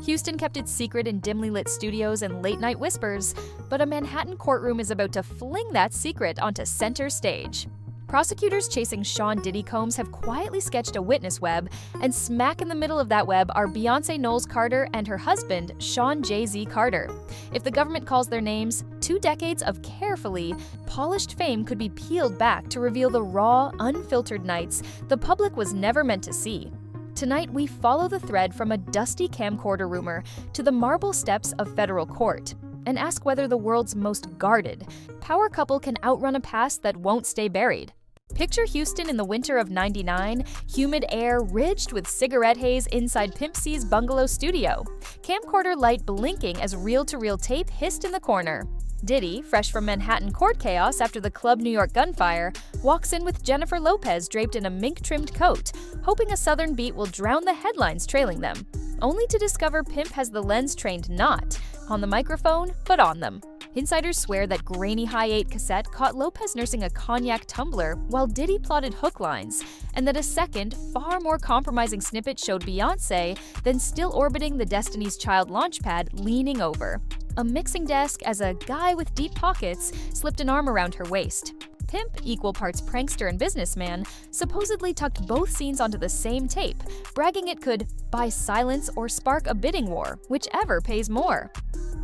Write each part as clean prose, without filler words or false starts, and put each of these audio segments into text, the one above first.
Houston kept its secret in dimly lit studios and late-night whispers, but a Manhattan courtroom is about to fling that secret onto center stage. Prosecutors chasing Shawn Diddy Combs have quietly sketched a witness web, and smack in the middle of that web are Beyoncé Knowles-Carter and her husband, Shawn Jay-Z Carter. If the government calls their names, 2 decades of carefully polished fame could be peeled back to reveal the raw, unfiltered nights the public was never meant to see. Tonight, we follow the thread from a dusty camcorder rumor to the marble steps of federal court, and ask whether the world's most guarded power couple can outrun a past that won't stay buried. Picture Houston in the winter of '99, humid air ridged with cigarette haze inside Pimp C's bungalow studio, camcorder light blinking as reel-to-reel tape hissed in the corner. Diddy, fresh from Manhattan court chaos after the Club New York gunfire, walks in with Jennifer Lopez draped in a mink-trimmed coat, hoping a southern beat will drown the headlines trailing them, only to discover Pimp has the lens-trained not on the microphone, but on them. Insiders swear that grainy high-8 cassette caught Lopez nursing a cognac tumbler while Diddy plotted hook lines, and that a second, far more compromising snippet showed Beyoncé, then still orbiting the Destiny's Child launchpad, leaning over a mixing desk as a guy with deep pockets slipped an arm around her waist. Pimp, equal parts prankster and businessman, supposedly tucked both scenes onto the same tape, bragging it could buy silence or spark a bidding war, whichever pays more.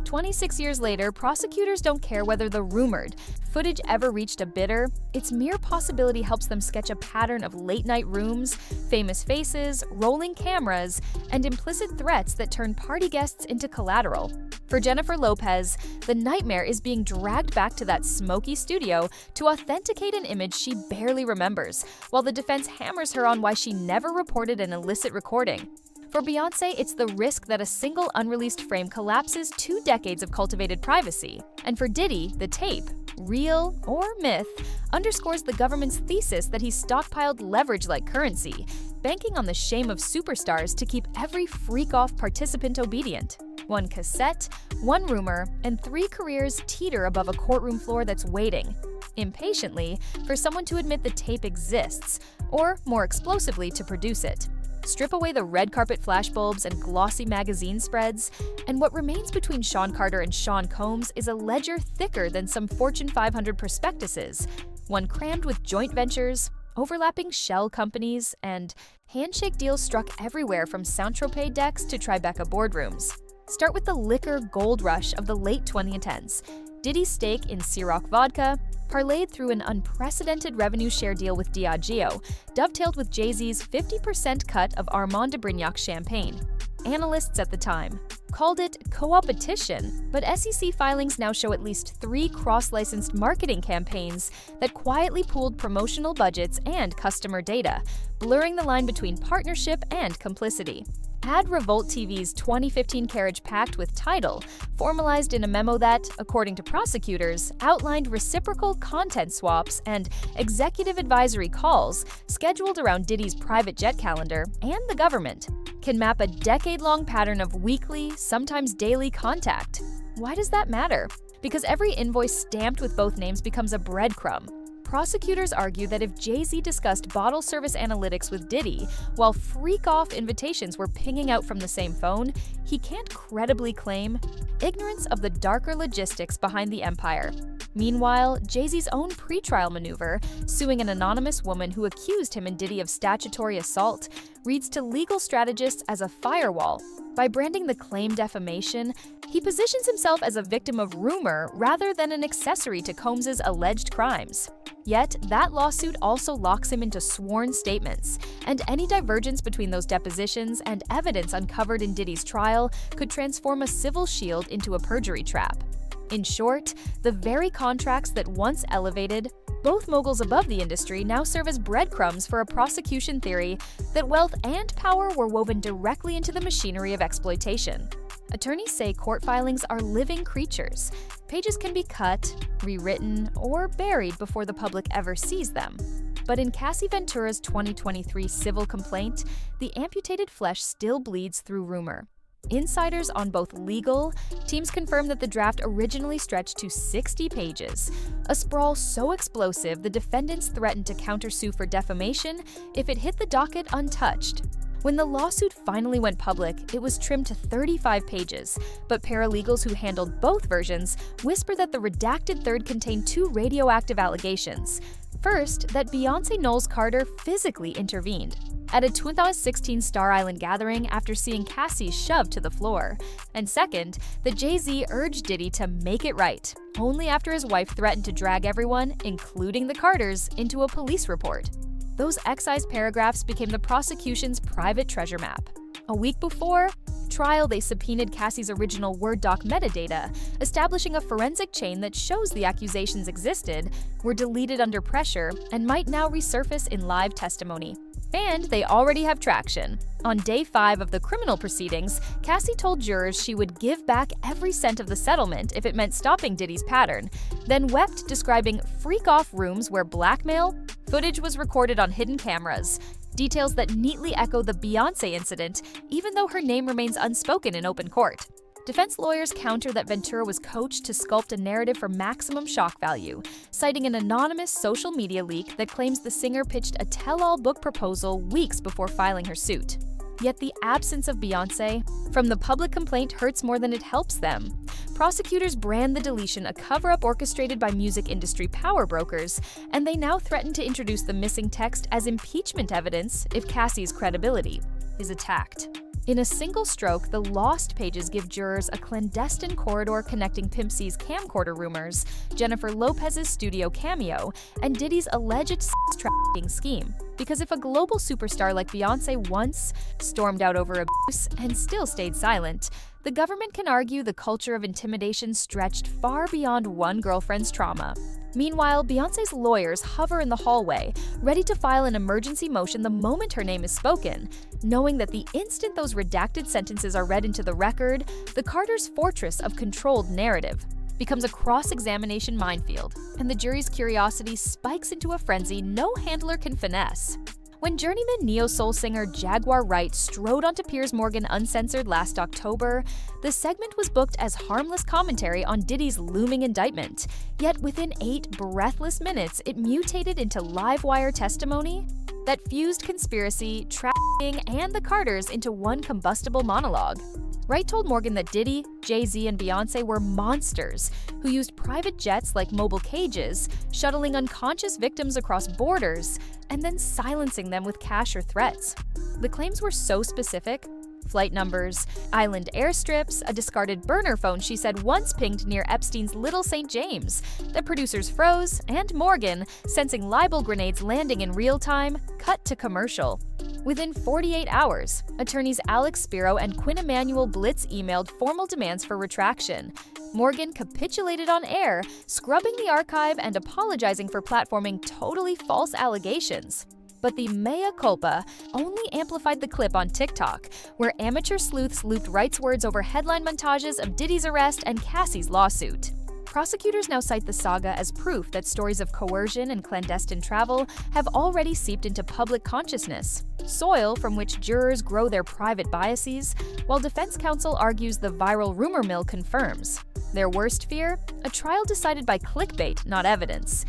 26 years later, prosecutors don't care whether the rumored footage ever reached a bidder. Its mere possibility helps them sketch a pattern of late-night rooms, famous faces, rolling cameras, and implicit threats that turn party guests into collateral. For Jennifer Lopez, the nightmare is being dragged back to that smoky studio to authenticate an image she barely remembers, while the defense hammers her on why she never reported an illicit recording. For Beyoncé, it's the risk that a single unreleased frame collapses 2 decades of cultivated privacy. And for Diddy, the tape, real or myth, underscores the government's thesis that he's stockpiled leverage like currency, banking on the shame of superstars to keep every freak-off participant obedient. 1 cassette, 1 rumor, and 3 careers teeter above a courtroom floor that's waiting, impatiently, for someone to admit the tape exists, or, more explosively, to produce it. Strip away the red carpet flashbulbs and glossy magazine spreads, and what remains between Shawn Carter and Shawn Combs is a ledger thicker than some Fortune 500 prospectuses, one crammed with joint ventures, overlapping shell companies, and handshake deals struck everywhere from Saint-Tropez decks to Tribeca boardrooms. Start with the liquor gold rush of the late 2010s. Diddy's stake in Ciroc vodka, parlayed through an unprecedented revenue share deal with Diageo, dovetailed with Jay-Z's 50% cut of Armand de Brignac champagne. Analysts at the time called it co-opetition, but SEC filings now show at least 3 cross-licensed marketing campaigns that quietly pooled promotional budgets and customer data, blurring the line between partnership and complicity. Add Revolt TV's 2015 carriage packed with Tidal, formalized in a memo that, according to prosecutors, outlined reciprocal content swaps and executive advisory calls scheduled around Diddy's private jet calendar, and the government can map a decade-long pattern of weekly, sometimes daily contact. Why does that matter? Because every invoice stamped with both names becomes a breadcrumb. Prosecutors argue that if Jay-Z discussed bottle service analytics with Diddy, while freak-off invitations were pinging out from the same phone, he can't credibly claim ignorance of the darker logistics behind the empire. Meanwhile, Jay-Z's own pretrial maneuver, suing an anonymous woman who accused him and Diddy of statutory assault, reads to legal strategists as a firewall. By branding the claim defamation, he positions himself as a victim of rumor rather than an accessory to Combs' alleged crimes. Yet, that lawsuit also locks him into sworn statements, and any divergence between those depositions and evidence uncovered in Diddy's trial could transform a civil shield into a perjury trap. In short, the very contracts that once elevated both moguls above the industry now serve as breadcrumbs for a prosecution theory that wealth and power were woven directly into the machinery of exploitation. Attorneys say court filings are living creatures. Pages can be cut, rewritten, or buried before the public ever sees them. But in Cassie Ventura's 2023 civil complaint, the amputated flesh still bleeds through rumor. Insiders on both legal teams confirm that the draft originally stretched to 60 pages, a sprawl so explosive the defendants threatened to countersue for defamation if it hit the docket untouched. When the lawsuit finally went public, it was trimmed to 35 pages, but paralegals who handled both versions whisper that the redacted third contained two radioactive allegations. First, that Beyoncé Knowles-Carter physically intervened at a 2016 Star Island gathering after seeing Cassie shoved to the floor. And second, that Jay-Z urged Diddy to make it right, only after his wife threatened to drag everyone, including the Carters, into a police report. Those excised paragraphs became the prosecution's private treasure map. A week before trial, they subpoenaed Cassie's original Word doc metadata, establishing a forensic chain that shows the accusations existed, were deleted under pressure, and might now resurface in live testimony. And they already have traction. On day 5 of the criminal proceedings, Cassie told jurors she would give back every cent of the settlement if it meant stopping Diddy's pattern, then wept, describing freak-off rooms where blackmail footage was recorded on hidden cameras, details that neatly echo the Beyoncé incident, even though her name remains unspoken in open court. Defense lawyers counter that Ventura was coached to sculpt a narrative for maximum shock value, citing an anonymous social media leak that claims the singer pitched a tell-all book proposal weeks before filing her suit. Yet the absence of Beyoncé from the public complaint hurts more than it helps them. Prosecutors brand the deletion a cover-up orchestrated by music industry power brokers, and they now threaten to introduce the missing text as impeachment evidence if Cassie's credibility is attacked. In a single stroke, the lost pages give jurors a clandestine corridor connecting Pimp C's camcorder rumors, Jennifer Lopez's studio cameo, and Diddy's alleged sex trafficking scheme. Because if a global superstar like Beyoncé once stormed out over abuse and still stayed silent, the government can argue the culture of intimidation stretched far beyond one girlfriend's trauma. Meanwhile, Beyoncé's lawyers hover in the hallway, ready to file an emergency motion the moment her name is spoken, knowing that the instant those redacted sentences are read into the record, the Carters' fortress of controlled narrative becomes a cross-examination minefield, and the jury's curiosity spikes into a frenzy no handler can finesse. When journeyman neo-soul singer Jaguar Wright strode onto Piers Morgan Uncensored last October, the segment was booked as harmless commentary on Diddy's looming indictment. Yet within 8 breathless minutes, it mutated into live-wire testimony that fused conspiracy, trafficking, and the Carters into one combustible monologue. Wright told Morgan that Diddy, Jay-Z, and Beyoncé were monsters who used private jets like mobile cages, shuttling unconscious victims across borders, and then silencing them with cash or threats. The claims were so specific: flight numbers, island airstrips, a discarded burner phone she said once pinged near Epstein's Little St. James, that producers froze, and Morgan, sensing libel grenades landing in real time, cut to commercial. Within 48 hours, attorneys Alex Spiro and Quinn Emanuel Blitz emailed formal demands for retraction. Morgan capitulated on air, scrubbing the archive and apologizing for platforming totally false allegations. But the mea culpa only amplified the clip on TikTok, where amateur sleuths looped Wright's words over headline montages of Diddy's arrest and Cassie's lawsuit. Prosecutors now cite the saga as proof that stories of coercion and clandestine travel have already seeped into public consciousness, soil from which jurors grow their private biases, while defense counsel argues the viral rumor mill confirms. Their worst fear? A trial decided by clickbait, not evidence.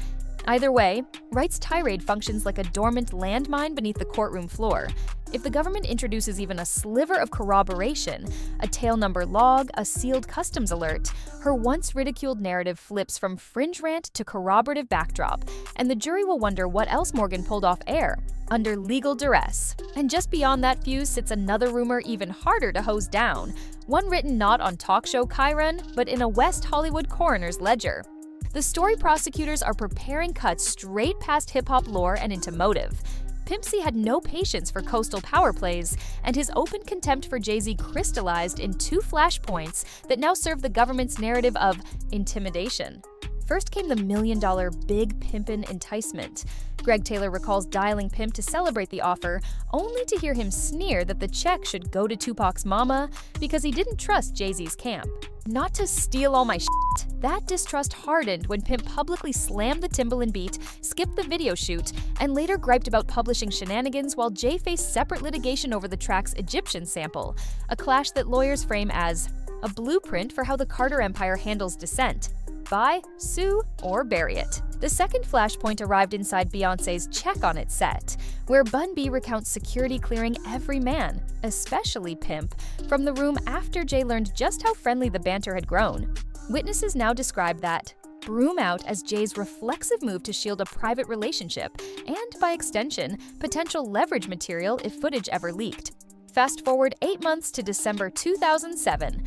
Either way, Wright's tirade functions like a dormant landmine beneath the courtroom floor. If the government introduces even a sliver of corroboration, a tail number log, a sealed customs alert, her once ridiculed narrative flips from fringe rant to corroborative backdrop, and the jury will wonder what else Morgan pulled off air, under legal duress. And just beyond that fuse sits another rumor even harder to hose down, one written not on talk show Chiron, but in a West Hollywood coroner's ledger. The story prosecutors are preparing cuts straight past hip-hop lore and into motive. Pimp C had no patience for coastal power plays, and his open contempt for Jay-Z crystallized in 2 flashpoints that now serve the government's narrative of intimidation. First came the $1 million big pimpin' enticement. Greg Taylor recalls dialing Pimp to celebrate the offer, only to hear him sneer that the check should go to Tupac's mama because he didn't trust Jay-Z's camp. Not to steal all my shit. That distrust hardened when Pimp publicly slammed the Timbaland beat, skipped the video shoot, and later griped about publishing shenanigans while Jay faced separate litigation over the track's Egyptian sample, a clash that lawyers frame as a blueprint for how the Carter empire handles dissent. goodbye, sue, or bury it. The second flashpoint arrived inside Beyoncé's Check On It set, where Bun B recounts security clearing every man, especially Pimp, from the room after Jay learned just how friendly the banter had grown. Witnesses now describe that broom out as Jay's reflexive move to shield a private relationship and, by extension, potential leverage material if footage ever leaked. Fast forward 8 months to December 2007.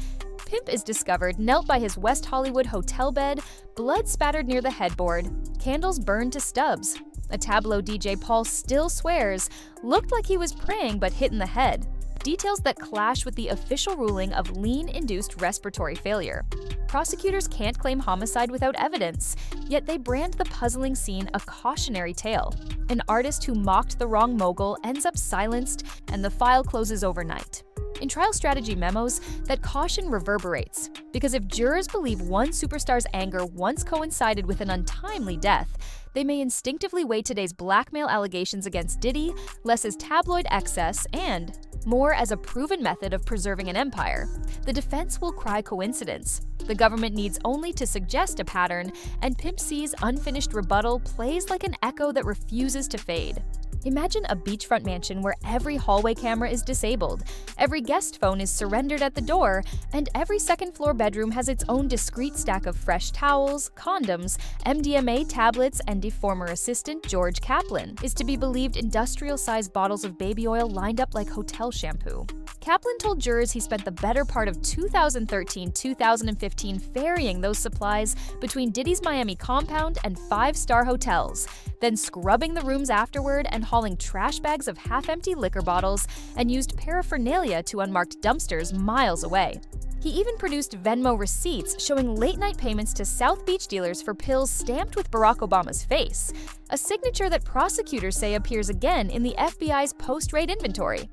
Pimp is discovered knelt by his West Hollywood hotel bed, blood spattered near the headboard, candles burned to stubs. A Tableau DJ Paul still swears, looked like he was praying but hit in the head. Details that clash with the official ruling of lean-induced respiratory failure. Prosecutors can't claim homicide without evidence, yet they brand the puzzling scene a cautionary tale. An artist who mocked the wrong mogul ends up silenced, and the file closes overnight. In trial strategy memos, that caution reverberates, because if jurors believe one superstar's anger once coincided with an untimely death, they may instinctively weigh today's blackmail allegations against Diddy less as tabloid excess and more as a proven method of preserving an empire. The defense will cry coincidence. The government needs only to suggest a pattern, and Pimp C's unfinished rebuttal plays like an echo that refuses to fade. Imagine a beachfront mansion where every hallway camera is disabled, every guest phone is surrendered at the door, and every second-floor bedroom has its own discreet stack of fresh towels, condoms, MDMA tablets, and a former assistant, George Kaplan, is to be believed industrial-sized bottles of baby oil lined up like hotel shampoo. Kaplan told jurors he spent the better part of 2013-2015 ferrying those supplies between Diddy's Miami compound and five-star hotels, then scrubbing the rooms afterward and hauling trash bags of half-empty liquor bottles and used paraphernalia to unmarked dumpsters miles away. He even produced Venmo receipts showing late-night payments to South Beach dealers for pills stamped with Barack Obama's face, a signature that prosecutors say appears again in the FBI's post-raid inventory.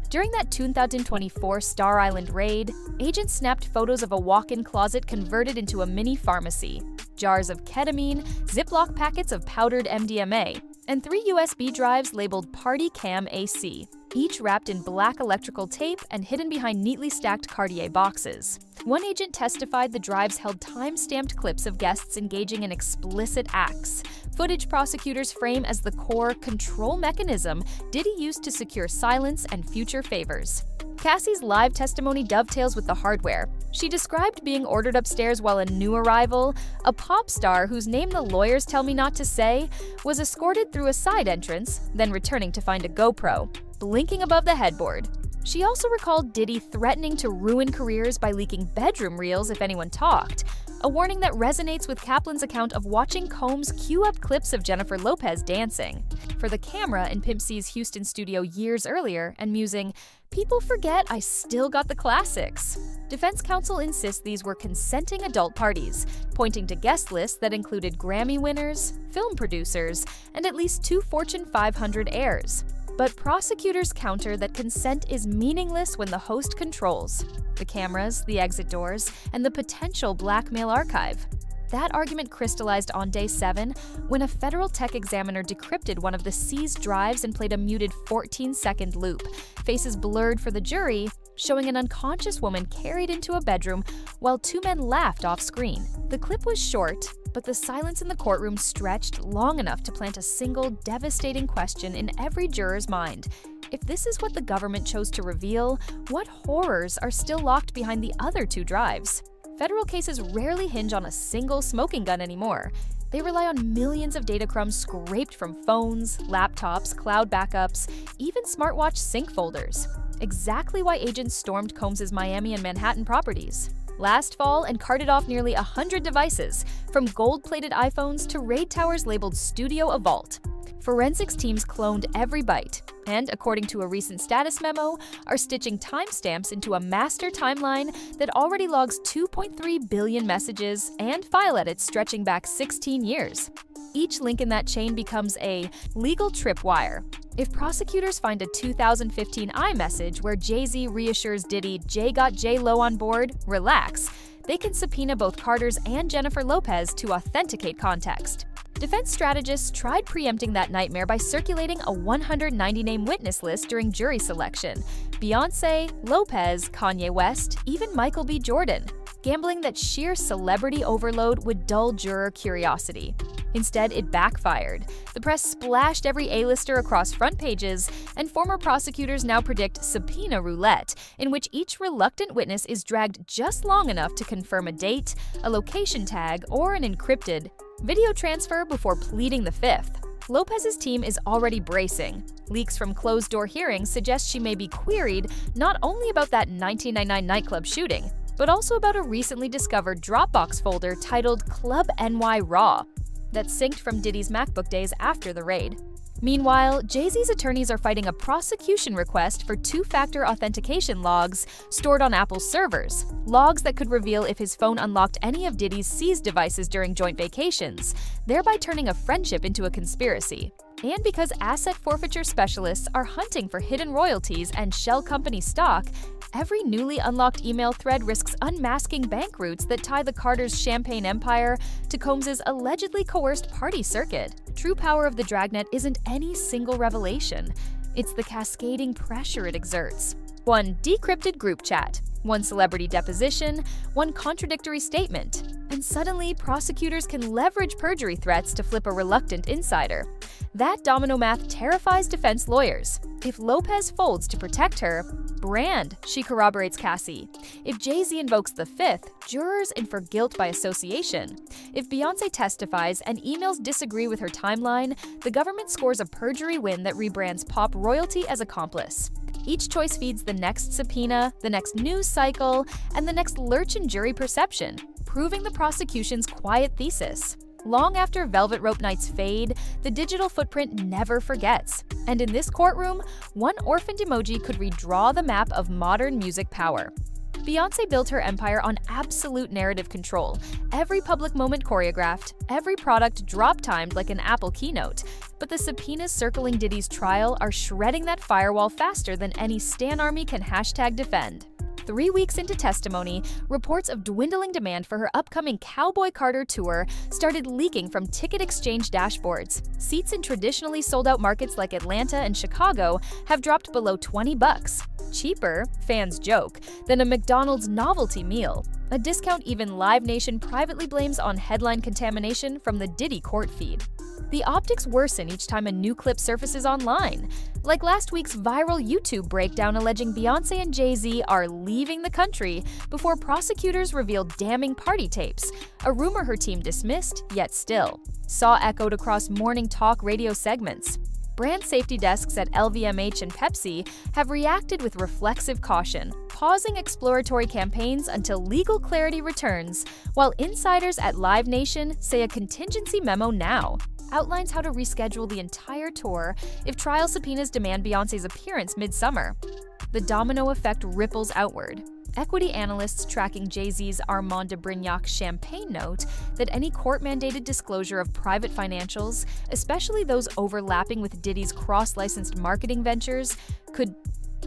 During that 2024 Star Island raid, agents snapped photos of a walk-in closet converted into a mini pharmacy, jars of ketamine, Ziploc packets of powdered MDMA, and 3 USB drives labeled Party Cam AC, each wrapped in black electrical tape and hidden behind neatly stacked Cartier boxes. One agent testified the drives held time-stamped clips of guests engaging in explicit acts, footage prosecutors frame as the core control mechanism Diddy used to secure silence and future favors. Cassie's live testimony dovetails with the hardware. She described being ordered upstairs while a new arrival, a pop star whose name the lawyers tell me not to say, was escorted through a side entrance, then returning to find a GoPro, blinking above the headboard. She also recalled Diddy threatening to ruin careers by leaking bedroom reels if anyone talked, a warning that resonates with Kaplan's account of watching Combs cue up clips of Jennifer Lopez dancing for the camera in Pimp C's Houston studio years earlier and musing, "People forget I still got the classics." Defense counsel insists these were consenting adult parties, pointing to guest lists that included Grammy winners, film producers, and at least 2 Fortune 500 heirs. But prosecutors counter that consent is meaningless when the host controls the cameras, the exit doors, and the potential blackmail archive. That argument crystallized on day 7 when a federal tech examiner decrypted one of the seized drives and played a muted 14-second loop, faces blurred for the jury, showing an unconscious woman carried into a bedroom while 2 men laughed off-screen. The clip was short, but the silence in the courtroom stretched long enough to plant a single devastating question in every juror's mind. If this is what the government chose to reveal, what horrors are still locked behind the other 2 drives? Federal cases rarely hinge on a single smoking gun anymore. They rely on millions of data crumbs scraped from phones, laptops, cloud backups, even smartwatch sync folders. Exactly why agents stormed Combs' Miami and Manhattan properties last fall and carted off nearly 100 devices, from gold-plated iPhones to raid towers labeled Studio a Vault. Forensics teams cloned every byte, and according to a recent status memo, are stitching timestamps into a master timeline that already logs 2.3 billion messages and file edits stretching back 16 years. Each link in that chain becomes a legal tripwire. If prosecutors find a 2015 iMessage where Jay-Z reassures Diddy Jay got J-Lo on board, relax, they can subpoena both Carter's and Jennifer Lopez to authenticate context. Defense strategists tried preempting that nightmare by circulating a 190-name witness list during jury selection: Beyoncé, Lopez, Kanye West, even Michael B. Jordan. gambling that sheer celebrity overload would dull juror curiosity. Instead, it backfired. The press splashed every A-lister across front pages, and former prosecutors now predict subpoena roulette, in which each reluctant witness is dragged just long enough to confirm a date, a location tag, or an encrypted video transfer before pleading the fifth. Lopez's team is already bracing. Leaks from closed-door hearings suggest she may be queried not only about that 1999 nightclub shooting, but also about a recently discovered Dropbox folder titled Club NY Raw that synced from Diddy's MacBook days after the raid. Meanwhile, Jay-Z's attorneys are fighting a prosecution request for two-factor authentication logs stored on Apple's servers, logs that could reveal if his phone unlocked any of Diddy's seized devices during joint vacations, thereby turning a friendship into a conspiracy. And because asset forfeiture specialists are hunting for hidden royalties and shell company stock, every newly unlocked email thread risks unmasking bank routes that tie the Carters' champagne empire to Combs' allegedly coerced party circuit. True power of the dragnet isn't any single revelation. It's the cascading pressure it exerts. One decrypted group chat, one celebrity deposition, one contradictory statement, and suddenly prosecutors can leverage perjury threats to flip a reluctant insider. That domino math terrifies defense lawyers. If Lopez folds to protect her brand, she corroborates Cassie. If Jay-Z invokes the fifth, jurors infer guilt by association. If Beyoncé testifies and emails disagree with her timeline, the government scores a perjury win that rebrands pop royalty as accomplice. Each choice feeds the next subpoena, the next news cycle, and the next lurch in jury perception, proving the prosecution's quiet thesis. Long after velvet rope nights fade, the digital footprint never forgets. And in this courtroom, one orphaned emoji could redraw the map of modern music power. Beyoncé built her empire on absolute narrative control, every public moment choreographed, every product drop-timed like an Apple keynote. But the subpoenas circling Diddy's trial are shredding that firewall faster than any Stan Army can #defend. 3 weeks into testimony, reports of dwindling demand for her upcoming Cowboy Carter tour started leaking from ticket exchange dashboards. Seats in traditionally sold-out markets like Atlanta and Chicago have dropped below $20. Cheaper, fans joke, than a McDonald's novelty meal. A discount even Live Nation privately blames on headline contamination from the Diddy court feed. The optics worsen each time a new clip surfaces online, like last week's viral YouTube breakdown alleging Beyoncé and Jay-Z are leaving the country before prosecutors revealed damning party tapes, a rumor her team dismissed, yet still saw echoed across morning talk radio segments. Brand safety desks at LVMH and Pepsi have reacted with reflexive caution, pausing exploratory campaigns until legal clarity returns, while insiders at Live Nation say a contingency memo now outlines how to reschedule the entire tour if trial subpoenas demand Beyoncé's appearance mid-summer. The domino effect ripples outward. Equity analysts tracking Jay-Z's Armand de Brignac champagne note that any court-mandated disclosure of private financials, especially those overlapping with Diddy's cross-licensed marketing ventures, could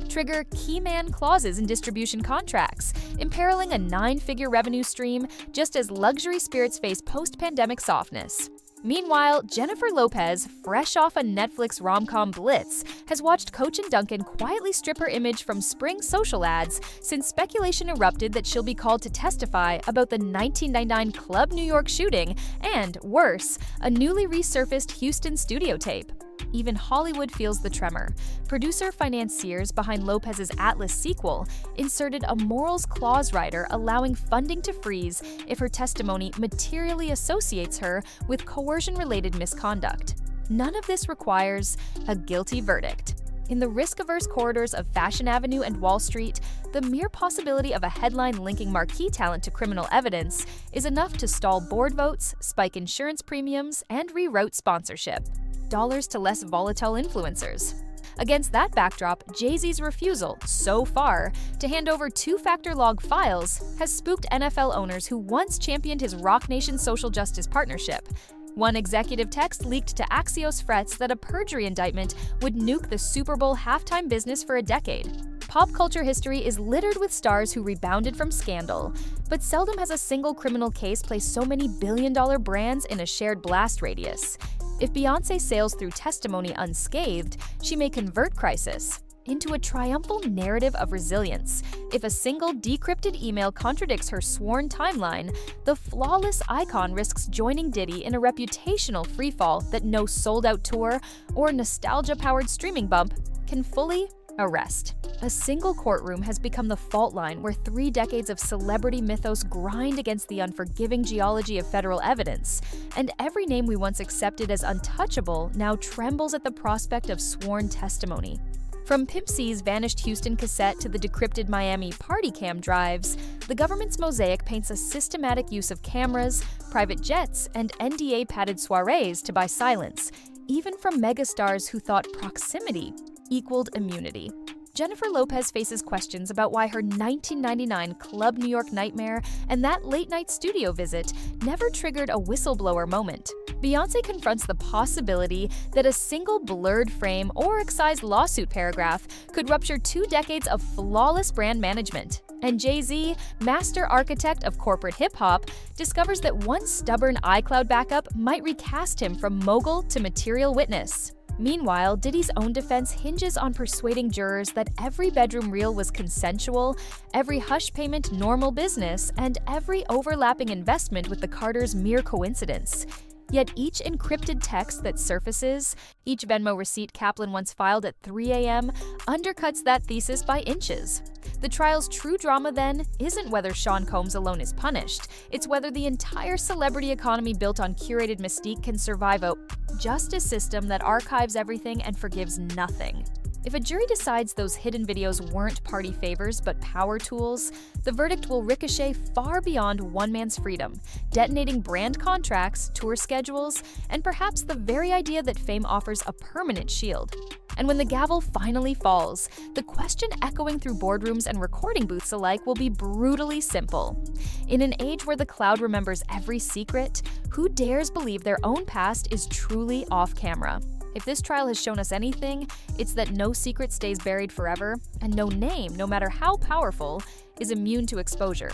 trigger key man clauses in distribution contracts, imperiling a 9-figure revenue stream just as luxury spirits face post-pandemic softness. Meanwhile, Jennifer Lopez, fresh off a Netflix rom-com blitz, has watched Coach and Duncan quietly strip her image from spring social ads since speculation erupted that she'll be called to testify about the 1999 Club New York shooting and, worse, a newly resurfaced Houston studio tape. Even Hollywood feels the tremor. Producer financiers behind Lopez's Atlas sequel inserted a morals clause rider allowing funding to freeze if her testimony materially associates her with coercion-related misconduct. None of this requires a guilty verdict. In the risk-averse corridors of Fashion Avenue and Wall Street, the mere possibility of a headline linking marquee talent to criminal evidence is enough to stall board votes, spike insurance premiums, and reroute sponsorship. Dollars to less volatile influencers. Against that backdrop, Jay-Z's refusal, so far, to hand over two-factor log files has spooked NFL owners who once championed his Roc Nation social justice partnership. One executive text leaked to Axios frets that a perjury indictment would nuke the Super Bowl halftime business for a decade. Pop culture history is littered with stars who rebounded from scandal, but seldom has a single criminal case placed so many billion-dollar brands in a shared blast radius. If Beyoncé sails through testimony unscathed, she may convert crisis. into a triumphal narrative of resilience. If a single decrypted email contradicts her sworn timeline, the flawless icon risks joining Diddy in a reputational freefall that no sold-out tour or nostalgia-powered streaming bump can fully arrest. A single courtroom has become the fault line where 3 decades of celebrity mythos grind against the unforgiving geology of federal evidence, and every name we once accepted as untouchable now trembles at the prospect of sworn testimony. From Pimp C's vanished Houston cassette to the decrypted Miami party cam drives, the government's mosaic paints a systematic use of cameras, private jets, and NDA-padded soirees to buy silence, even from megastars who thought proximity equaled immunity. Jennifer Lopez faces questions about why her 1999 Club New York nightmare and that late-night studio visit never triggered a whistleblower moment. Beyoncé confronts the possibility that a single blurred frame or excised lawsuit paragraph could rupture 2 decades of flawless brand management. And Jay-Z, master architect of corporate hip-hop, discovers that one stubborn iCloud backup might recast him from mogul to material witness. Meanwhile, Diddy's own defense hinges on persuading jurors that every bedroom reel was consensual, every hush payment normal business, and every overlapping investment with the Carters mere coincidence. Yet each encrypted text that surfaces, each Venmo receipt Kaplan once filed at 3 a.m., undercuts that thesis by inches. The trial's true drama, then, isn't whether Shawn Combs alone is punished. It's whether the entire celebrity economy built on curated mystique can survive a justice system that archives everything and forgives nothing. If a jury decides those hidden videos weren't party favors but power tools, the verdict will ricochet far beyond one man's freedom, detonating brand contracts, tour schedules, and perhaps the very idea that fame offers a permanent shield. And when the gavel finally falls, the question echoing through boardrooms and recording booths alike will be brutally simple. In an age where the cloud remembers every secret, who dares believe their own past is truly off camera? If this trial has shown us anything, it's that no secret stays buried forever, and no name, no matter how powerful, is immune to exposure.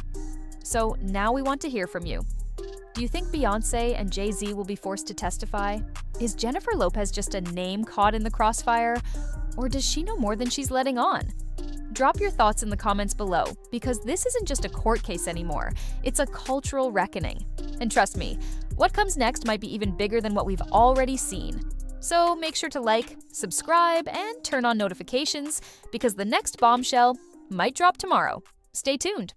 So now we want to hear from you. Do you think Beyoncé and Jay-Z will be forced to testify? Is Jennifer Lopez just a name caught in the crossfire? Or does she know more than she's letting on? Drop your thoughts in the comments below, because this isn't just a court case anymore, it's a cultural reckoning. And trust me, what comes next might be even bigger than what we've already seen. So make sure to like, subscribe, and turn on notifications, because the next bombshell might drop tomorrow. Stay tuned.